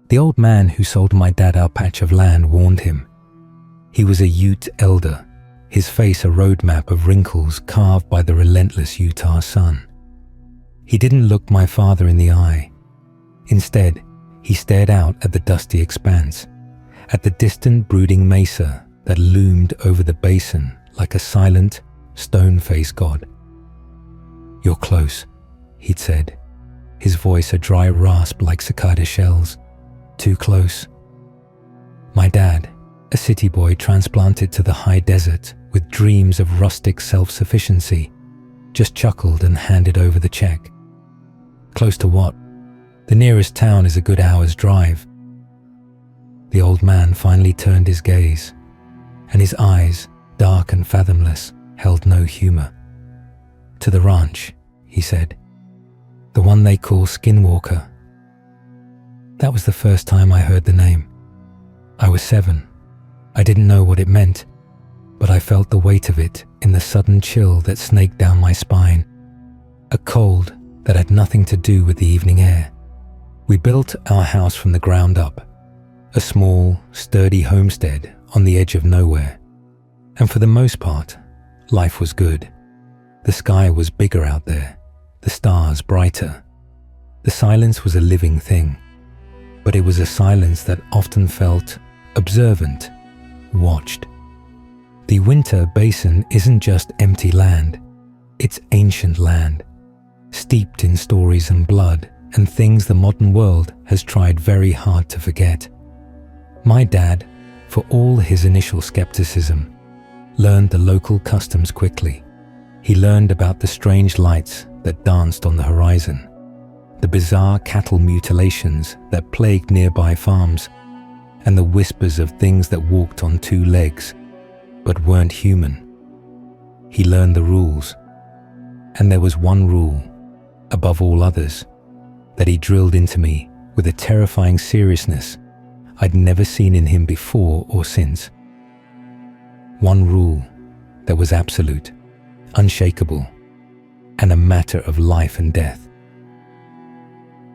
The old man who sold my dad our patch of land warned him. He was a Ute elder, his face a roadmap of wrinkles carved by the relentless Utah sun. He didn't look my father in the eye. Instead, he stared out at the dusty expanse, at the distant brooding mesa that loomed over the basin like a silent, stone-faced god. "You're close," he'd said, his voice a dry rasp like cicada shells. "Too close." My dad, a city boy transplanted to the high desert with dreams of rustic self-sufficiency, just chuckled and handed over the check. "Close to what? The nearest town is a good hour's drive." The old man finally turned his gaze, and his eyes, dark and fathomless, held no humor. "To the ranch," he said. "The one they call Skinwalker." That was the first time I heard the name. I was 7. I didn't know what it meant, but I felt the weight of it in the sudden chill that snaked down my spine, a cold that had nothing to do with the evening air. We built our house from the ground up, a small, sturdy homestead on the edge of nowhere. And for the most part, life was good. The sky was bigger out there, the stars brighter. The silence was a living thing, but it was a silence that often felt observant, watched. The Uintah Basin isn't just empty land, it's ancient land, steeped in stories and blood and things the modern world has tried very hard to forget. My dad, for all his initial skepticism, learned the local customs quickly. He learned about the strange lights that danced on the horizon, the bizarre cattle mutilations that plagued nearby farms, and the whispers of things that walked on 2 legs but weren't human. He learned the rules, and there was one rule, above all others, that he drilled into me with a terrifying seriousness I'd never seen in him before or since. One rule that was absolute, unshakable, and a matter of life and death.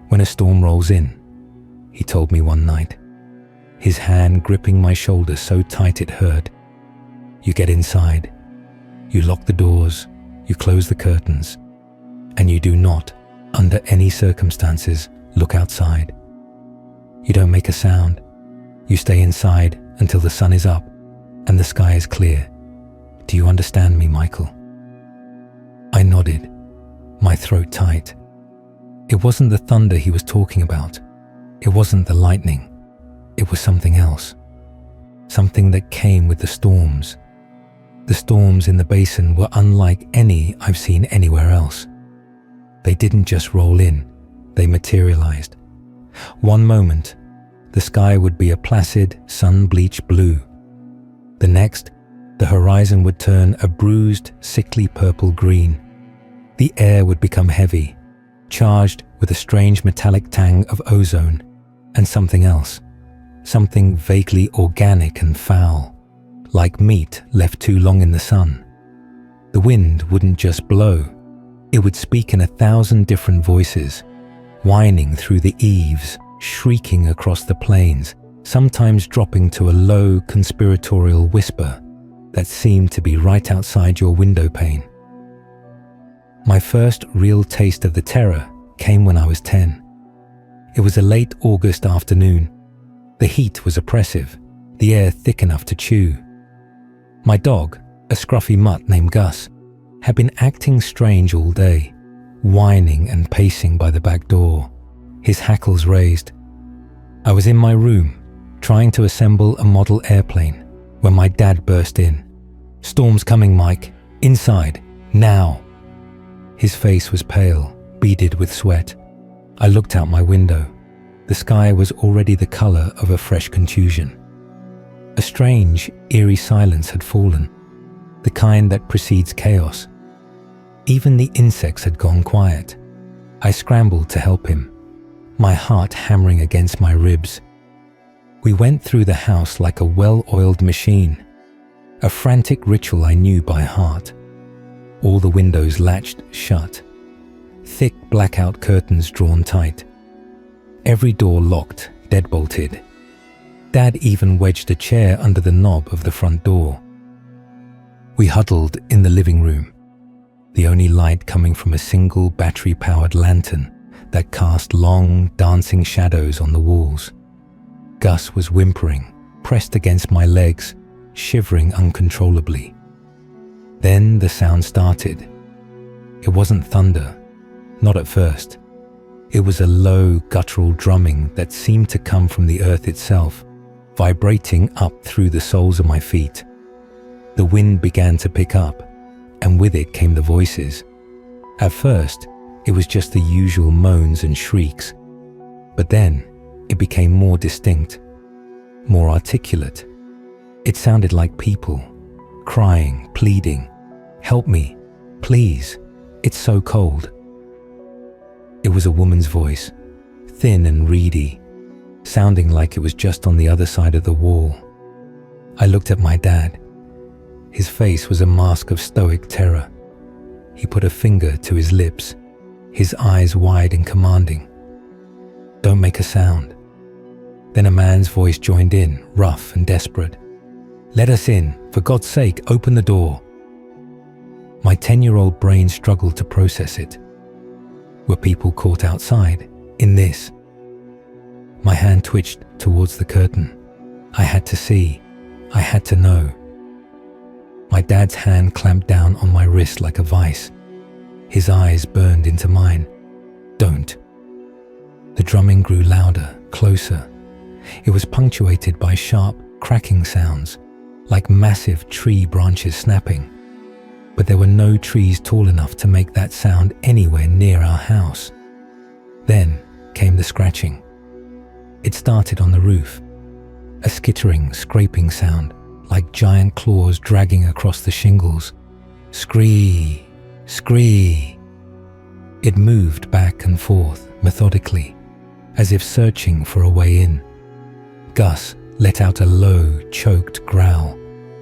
"When a storm rolls in," he told me one night, his hand gripping my shoulder so tight it hurt, "you get inside, you lock the doors, you close the curtains, and you do not, under any circumstances, look outside. You don't make a sound. You stay inside until the sun is up and the sky is clear. Do you understand me, Michael?" I nodded, my throat tight. It wasn't the thunder he was talking about. It wasn't the lightning. It was something else. Something that came with the storms. The storms in the basin were unlike any I've seen anywhere else. They didn't just roll in, they materialized. One moment, the sky would be a placid, sun-bleached blue. The next, the horizon would turn a bruised, sickly purple green. The air would become heavy, charged with a strange metallic tang of ozone and something else, something vaguely organic and foul, like meat left too long in the sun. The wind wouldn't just blow, it would speak in 1,000 different voices, whining through the eaves, shrieking across the plains, sometimes dropping to a low conspiratorial whisper that seemed to be right outside your window pane. My first real taste of the terror came when I was 10. It was a late August afternoon. The heat was oppressive, the air thick enough to chew. My dog, a scruffy mutt named Gus, had been acting strange all day, whining and pacing by the back door, his hackles raised. I was in my room, trying to assemble a model airplane, when my dad burst in. "Storm's coming, Mike. Inside. Now." His face was pale, beaded with sweat. I looked out my window. The sky was already the color of a fresh contusion. A strange, eerie silence had fallen, the kind that precedes chaos. Even the insects had gone quiet. I scrambled to help him, my heart hammering against my ribs. We went through the house like a well-oiled machine, a frantic ritual I knew by heart. All the windows latched shut, thick blackout curtains drawn tight. Every door locked, deadbolted. Dad even wedged a chair under the knob of the front door. We huddled in the living room, the only light coming from a single battery-powered lantern that cast long, dancing shadows on the walls. Gus was whimpering, pressed against my legs, shivering uncontrollably. Then the sound started. It wasn't thunder, not at first. It was a low, guttural drumming that seemed to come from the earth itself, vibrating up through the soles of my feet. The wind began to pick up, and with it came the voices. At first, it was just the usual moans and shrieks, but then it became more distinct, more articulate. It sounded like people, crying, pleading, "Help me, please, it's so cold." It was a woman's voice, thin and reedy, sounding like it was just on the other side of the wall. I looked at my dad. His face was a mask of stoic terror. He put a finger to his lips, his eyes wide and commanding. "Don't make a sound." Then a man's voice joined in, rough and desperate. "Let us in. For God's sake, open the door." My 10-year-old brain struggled to process it. Were people caught outside, in this? My hand twitched towards the curtain. I had to see. I had to know. My dad's hand clamped down on my wrist like a vice. His eyes burned into mine. "Don't." The drumming grew louder, closer. It was punctuated by sharp, cracking sounds, like massive tree branches snapping. But there were no trees tall enough to make that sound anywhere near our house. Then came the scratching. It started on the roof, a skittering, scraping sound, like giant claws dragging across the shingles. Scree, scree. It moved back and forth, methodically, as if searching for a way in. Gus let out a low, choked growl,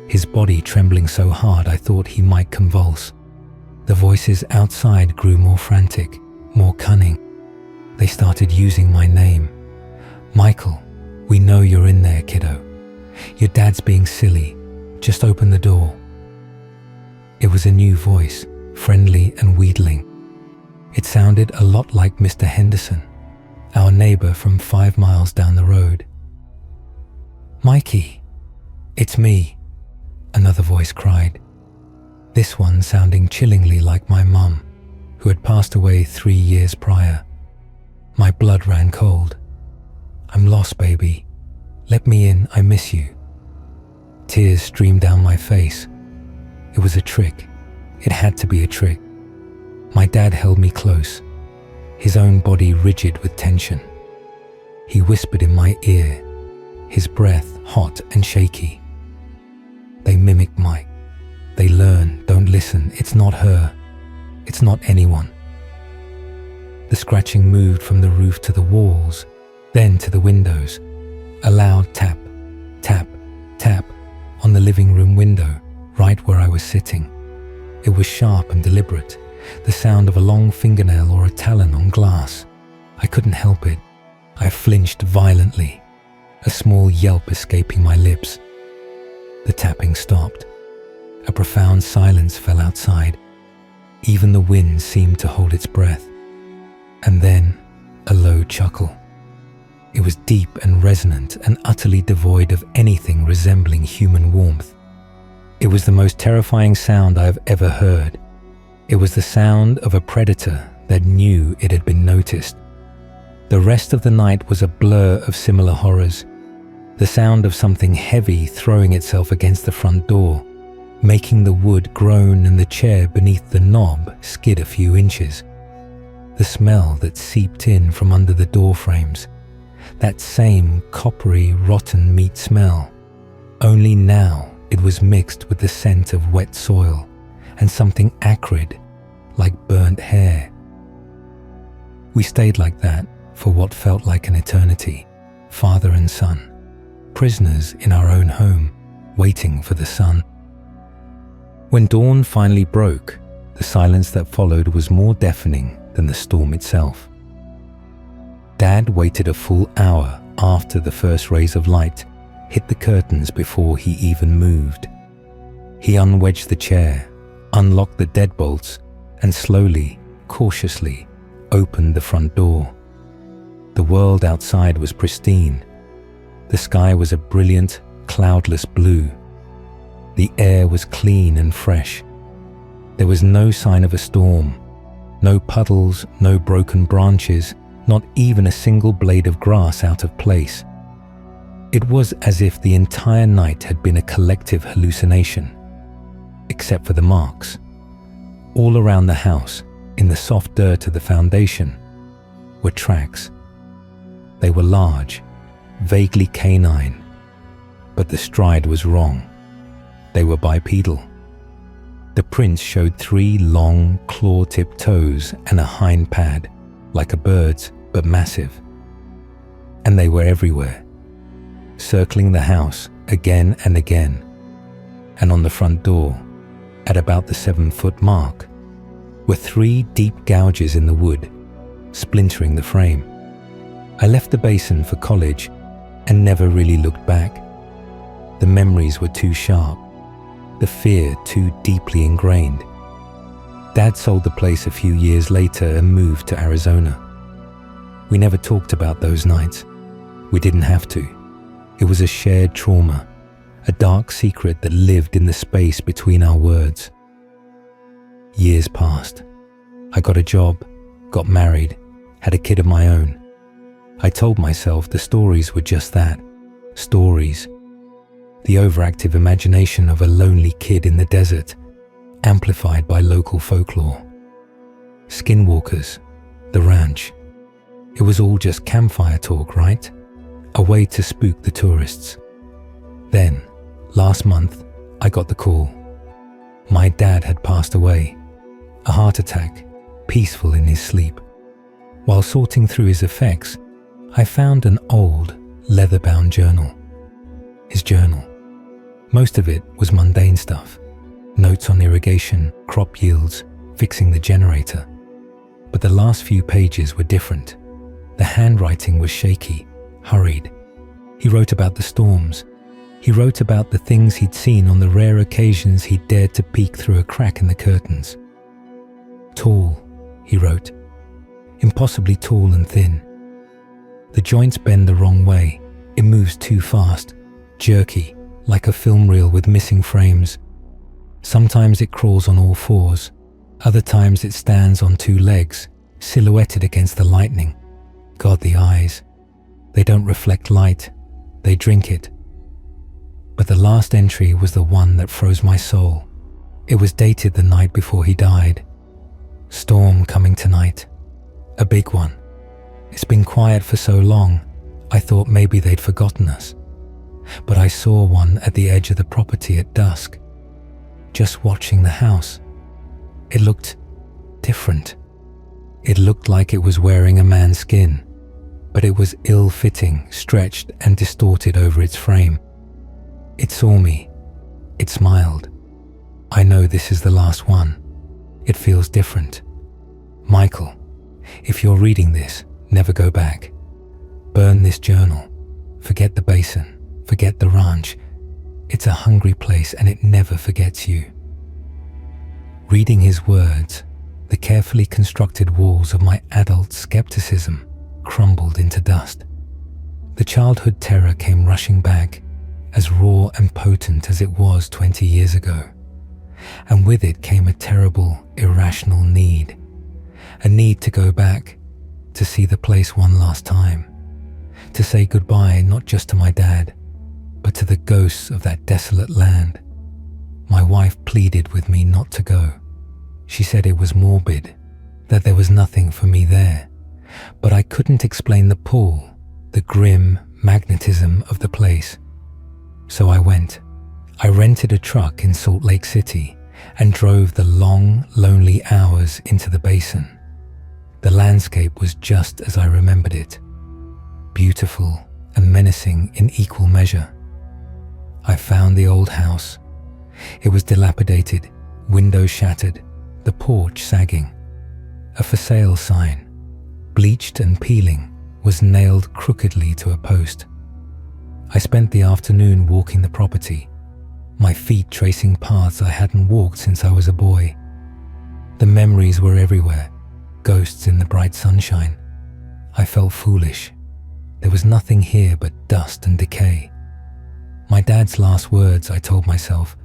his body trembling so hard I thought he might convulse. The voices outside grew more frantic, more cunning. They started using my name. "Michael, we know you're in there, kiddo. Your dad's being silly. Just open the door." It was a new voice, friendly and wheedling. It sounded a lot like Mr. Henderson, our neighbor from 5 miles down the road. "Mikey, it's me," another voice cried, this one sounding chillingly like my mum, who had passed away 3 years prior. My blood ran cold. "I'm lost, baby. Let me in, I miss you." Tears streamed down my face. It was a trick. It had to be a trick. My dad held me close, his own body rigid with tension. He whispered in my ear, his breath hot and shaky. "They mimic Mike. They learn, don't listen. It's not her. It's not anyone." The scratching moved from the roof to the walls, then to the windows. A loud tap, tap, tap on the living room window, right where I was sitting. It was sharp and deliberate, the sound of a long fingernail or a talon on glass. I couldn't help it. I flinched violently, a small yelp escaping my lips. The tapping stopped. A profound silence fell outside. Even the wind seemed to hold its breath. And then a low chuckle. It was deep and resonant and utterly devoid of anything resembling human warmth. It was the most terrifying sound I have ever heard. It was the sound of a predator that knew it had been noticed. The rest of the night was a blur of similar horrors. The sound of something heavy throwing itself against the front door, making the wood groan and the chair beneath the knob skid a few inches. The smell that seeped in from under the door frames, that same coppery, rotten meat smell. Only now it was mixed with the scent of wet soil and something acrid, like burnt hair. We stayed like that for what felt like an eternity, father and son, prisoners in our own home, waiting for the sun. When dawn finally broke, the silence that followed was more deafening than the storm itself. Dad waited a full hour after the first rays of light hit the curtains before he even moved. He unwedged the chair, unlocked the deadbolts, and slowly, cautiously, opened the front door. The world outside was pristine. The sky was a brilliant, cloudless blue. The air was clean and fresh. There was no sign of a storm, no puddles, no broken branches, not even a single blade of grass out of place. It was as if the entire night had been a collective hallucination, except for the marks. All around the house, in the soft dirt of the foundation, were tracks. They were large, vaguely canine, but the stride was wrong. They were bipedal. The prints showed 3 long, claw-tipped toes and a hind pad, like a bird's, but massive. And they were everywhere, circling the house again and again. And on the front door, at about the 7-foot mark, were 3 deep gouges in the wood, splintering the frame. I left the basin for college and never really looked back. The memories were too sharp, the fear too deeply ingrained. Dad sold the place a few years later and moved to Arizona. We never talked about those nights. We didn't have to. It was a shared trauma, a dark secret that lived in the space between our words. Years passed. I got a job, got married, had a kid of my own. I told myself the stories were just that, stories. The overactive imagination of a lonely kid in the desert, amplified by local folklore. Skinwalkers, the ranch. It was all just campfire talk, right? A way to spook the tourists. Then, last month, I got the call. My dad had passed away. A heart attack, peaceful in his sleep. While sorting through his effects, I found an old, leather-bound journal. His journal. Most of it was mundane stuff. Notes on irrigation, crop yields, fixing the generator. But the last few pages were different. The handwriting was shaky, hurried. He wrote about the storms. He wrote about the things he'd seen on the rare occasions he dared to peek through a crack in the curtains. Tall, he wrote. Impossibly tall and thin. The joints bend the wrong way. It moves too fast, jerky, like a film reel with missing frames. Sometimes it crawls on all fours. Other times it stands on 2 legs, silhouetted against the lightning. God, the eyes. They don't reflect light. They drink it. But the last entry was the one that froze my soul. It was dated the night before he died. Storm coming tonight. A big one. It's been quiet for so long, I thought maybe they'd forgotten us. But I saw one at the edge of the property at dusk, just watching the house. It looked different. It looked like it was wearing a man's skin, but it was ill-fitting, stretched and distorted over its frame. It saw me. It smiled. I know this is the last one. It feels different. Michael, if you're reading this, never go back. Burn this journal. Forget the basin. Forget the ranch. It's a hungry place and it never forgets you. Reading his words, the carefully constructed walls of my adult skepticism crumbled into dust. The childhood terror came rushing back, as raw and potent as it was 20 years ago. And with it came a terrible, irrational need. A need to go back, to see the place one last time. To say goodbye not just to my dad, but to the ghosts of that desolate land. My wife pleaded with me not to go. She said it was morbid, that there was nothing for me there. But I couldn't explain the pull, the grim magnetism of the place. So I went. I rented a truck in Salt Lake City and drove the long, lonely hours into the basin. The landscape was just as I remembered it, beautiful and menacing in equal measure. I found the old house. It was dilapidated, windows shattered, the porch sagging. A for sale sign, bleached and peeling, was nailed crookedly to a post. I spent the afternoon walking the property, my feet tracing paths I hadn't walked since I was a boy. The memories were everywhere, ghosts in the bright sunshine. I felt foolish. There was nothing here but dust and decay. My dad's last words, I told myself,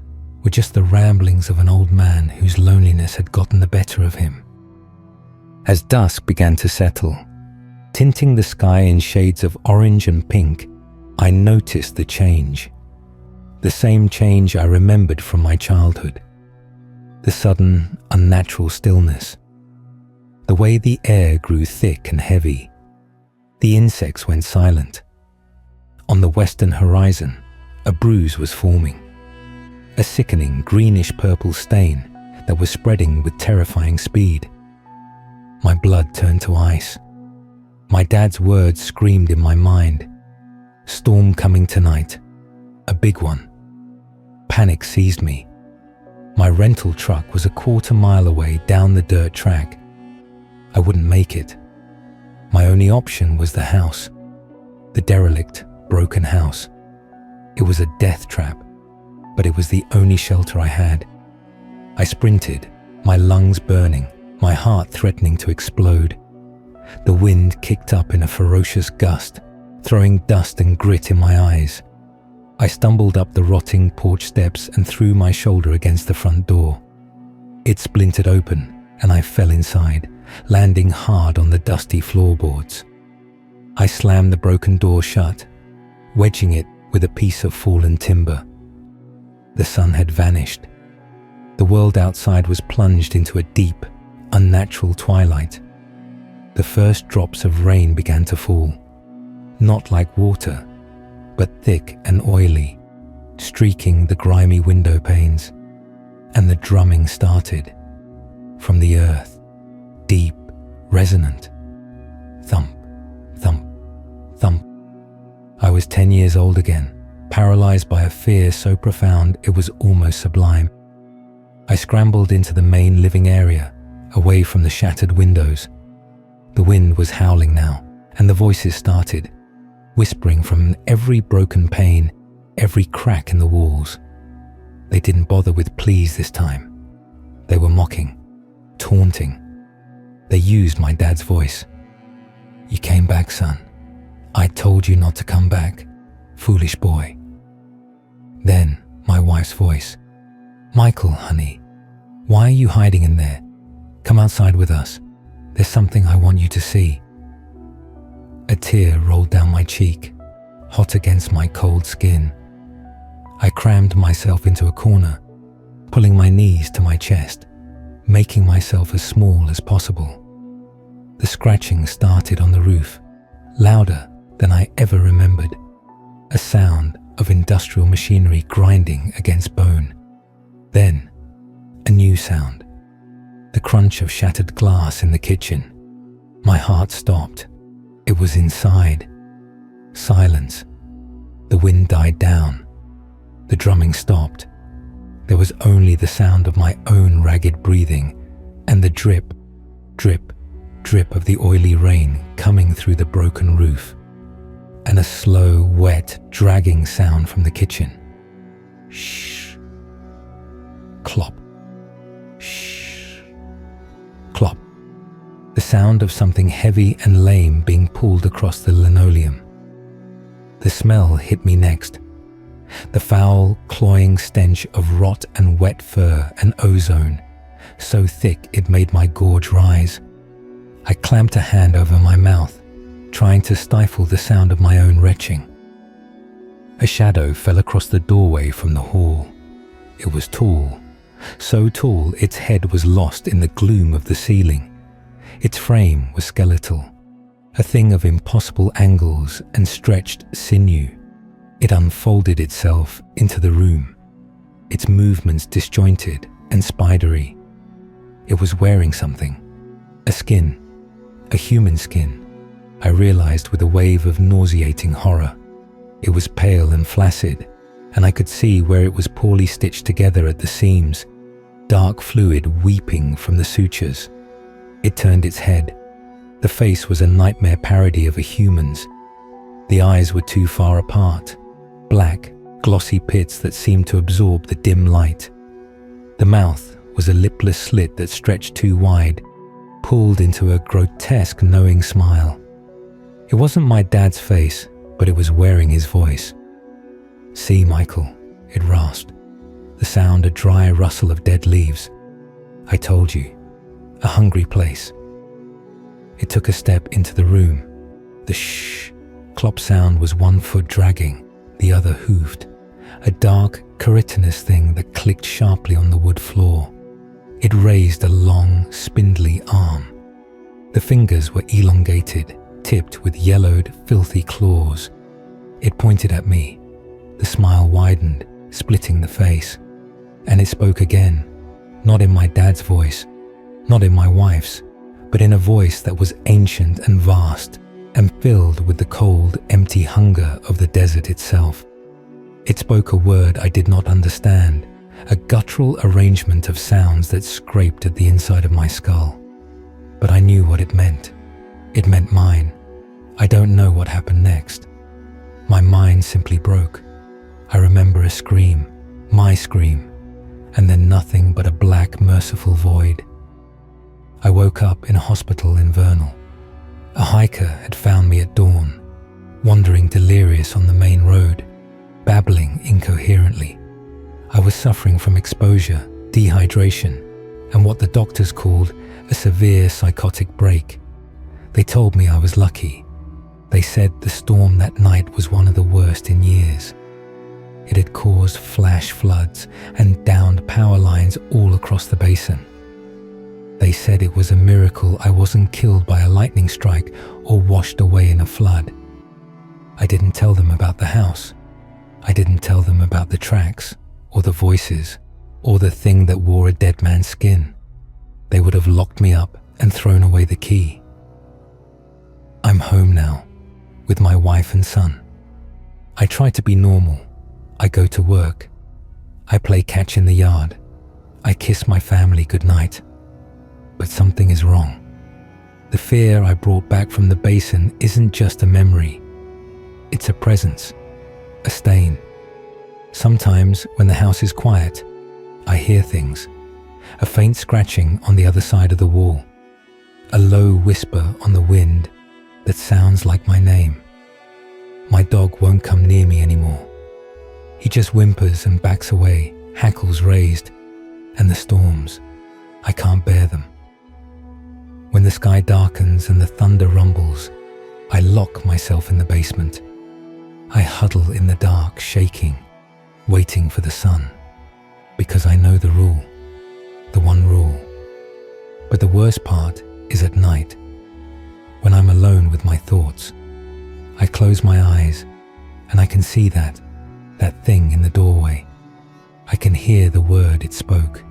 were just the ramblings of an old man whose loneliness had gotten the better of him. As dusk began to settle, tinting the sky in shades of orange and pink, I noticed the change. The same change I remembered from my childhood. The sudden, unnatural stillness. The way the air grew thick and heavy. The insects went silent. On the western horizon, a bruise was forming. A sickening greenish-purple stain that was spreading with terrifying speed. My blood turned to ice. My dad's words screamed in my mind. Storm coming tonight. A big one. Panic seized me. My rental truck was a quarter-mile away down the dirt track. I wouldn't make it. My only option was the house. The derelict, broken house. It was a death trap, but it was the only shelter I had. I sprinted, my lungs burning, my heart threatening to explode. The wind kicked up in a ferocious gust, throwing dust and grit in my eyes. I stumbled up the rotting porch steps and threw my shoulder against the front door. It splintered open, and I fell inside, landing hard on the dusty floorboards. I slammed the broken door shut, wedging it with a piece of fallen timber. The sun had vanished. The world outside was plunged into a deep, unnatural twilight. The first drops of rain began to fall, not like water, but thick and oily, streaking the grimy window panes. And the drumming started, from the earth, deep, resonant. Thump, thump, thump. I was 10 years old again, paralyzed by a fear so profound it was almost sublime. I scrambled into the main living area, away from the shattered windows. The wind was howling now, and the voices started, whispering from every broken pane, every crack in the walls. They didn't bother with pleas this time. They were mocking, taunting. They used my dad's voice. "You came back, son. I told you not to come back, foolish boy." Then my wife's voice. "Michael, honey, why are you hiding in there? Come outside with us. There's something I want you to see." A tear rolled down my cheek, hot against my cold skin. I crammed myself into a corner, pulling my knees to my chest, making myself as small as possible. The scratching started on the roof, louder than I ever remembered, a sound of industrial machinery grinding against bone. Then, a new sound, the crunch of shattered glass in the kitchen. My heart stopped. It was inside. Silence. The wind died down. The drumming stopped. There was only the sound of my own ragged breathing and the drip, drip, drip of the oily rain coming through the broken roof, and a slow, wet, dragging sound from the kitchen. Shh. Clop. Shh. Clop. The sound of something heavy and lame being pulled across the linoleum. The smell hit me next. The foul, cloying stench of rot and wet fur and ozone, so thick it made my gorge rise. I clamped a hand over my mouth, trying to stifle the sound of my own retching. A shadow fell across the doorway from the hall. It was tall, so tall its head was lost in the gloom of the ceiling. Its frame was skeletal, a thing of impossible angles and stretched sinew. It unfolded itself into the room, its movements disjointed and spidery. It was wearing something, a skin, a human skin, I realized with a wave of nauseating horror. It was pale and flaccid, and I could see where it was poorly stitched together at the seams, dark fluid weeping from the sutures. It turned its head. The face was a nightmare parody of a human's. The eyes were too far apart, black, glossy pits that seemed to absorb the dim light. The mouth was a lipless slit that stretched too wide, pulled into a grotesque, knowing smile. It wasn't my dad's face, but it was wearing his voice. "See, Michael," it rasped, the sound a dry rustle of dead leaves. "I told you, a hungry place." It took a step into the room. The shh clop sound was one foot dragging, the other hoofed, a dark, chitinous thing that clicked sharply on the wood floor. It raised a long, spindly arm. The fingers were elongated, tipped with yellowed, filthy claws. It pointed at me. The smile widened, splitting the face. And it spoke again, not in my dad's voice, not in my wife's, but in a voice that was ancient and vast, and filled with the cold, empty hunger of the desert itself. It spoke a word I did not understand, a guttural arrangement of sounds that scraped at the inside of my skull. But I knew what it meant. It meant mine. I don't know what happened next. My mind simply broke. I remember a scream, my scream, and then nothing but a black, merciful void. I woke up in a hospital in Vernal. A hiker had found me at dawn, wandering delirious on the main road, babbling incoherently. I was suffering from exposure, dehydration, and what the doctors called a severe psychotic break. They told me I was lucky. They said the storm that night was one of the worst in years. It had caused flash floods and downed power lines all across the basin. They said it was a miracle I wasn't killed by a lightning strike or washed away in a flood. I didn't tell them about the house. I didn't tell them about the tracks, or the voices, or the thing that wore a dead man's skin. They would have locked me up and thrown away the key. I'm home now, with my wife and son. I try to be normal. I go to work. I play catch in the yard. I kiss my family goodnight. But something is wrong. The fear I brought back from the basin isn't just a memory. It's a presence, a stain. Sometimes when the house is quiet, I hear things. A faint scratching on the other side of the wall. A low whisper on the wind that sounds like my name. My dog won't come near me anymore. He just whimpers and backs away, hackles raised, and the storms, I can't bear them. When the sky darkens and the thunder rumbles, I lock myself in the basement. I huddle in the dark, shaking, waiting for the sun, because I know the rule, the one rule. But the worst part is at night, when I'm alone with my thoughts. I close my eyes and I can see that thing in the doorway. I can hear the word it spoke.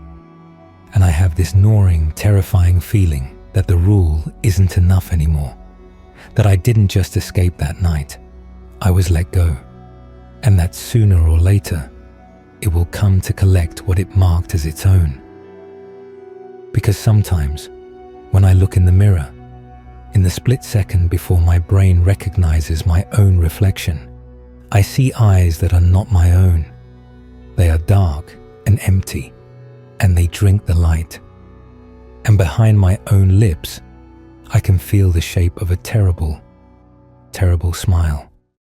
And I have this gnawing, terrifying feeling that the rule isn't enough anymore. That I didn't just escape that night. I was let go. And that sooner or later, it will come to collect what it marked as its own. Because sometimes, when I look in the mirror, in the split second before my brain recognizes my own reflection, I see eyes that are not my own. They are dark and empty, and they drink the light. And behind my own lips, I can feel the shape of a terrible, terrible smile.